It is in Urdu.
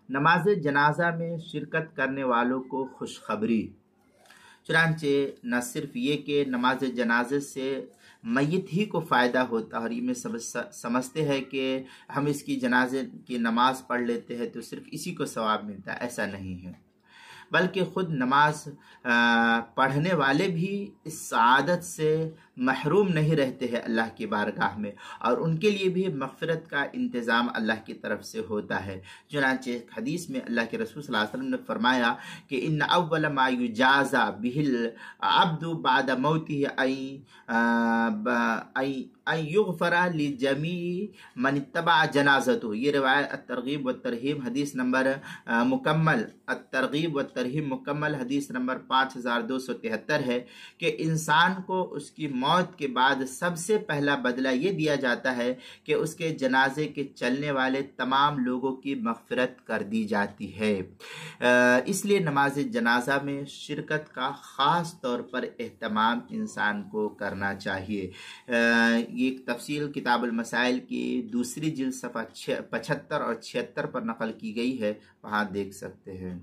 نماز جنازہ میں شرکت کرنے والوں کو خوشخبری۔ چنانچہ نہ صرف یہ کہ نماز جنازے سے میت ہی کو فائدہ ہوتا ہے، اور یہ میں سمجھتے ہیں کہ ہم اس کی جنازے کی نماز پڑھ لیتے ہیں تو صرف اسی کو ثواب ملتا ہے، ایسا نہیں ہے، بلکہ خود نماز پڑھنے والے بھی اس سعادت سے محروم نہیں رہتے ہیں اللہ کی بارگاہ میں، اور ان کے لیے بھی مغفرت کا انتظام اللہ کی طرف سے ہوتا ہے۔ چنانچہ حدیث میں اللہ کے رسول صلی اللہ علیہ وسلم نے فرمایا کہ ان اول ما یجازى به العبد بعد موته ان یغفر لجمیع من اتبع جنازته۔ یہ روایت الترغیب والترہیب حدیث نمبر مکمل، الترغیب والترہیب مکمل حدیث نمبر 5273 ہے کہ انسان کو اس کی موت کے بعد سب سے پہلا بدلہ یہ دیا جاتا ہے کہ اس کے جنازے کے چلنے والے تمام لوگوں کی مغفرت کر دی جاتی ہے۔ اس لیے نماز جنازہ میں شرکت کا خاص طور پر اہتمام انسان کو کرنا چاہیے۔ یہ ایک تفصیل کتاب المسائل کی دوسری جلد صفحہ 75 اور 76 پر نقل کی گئی ہے، وہاں دیکھ سکتے ہیں۔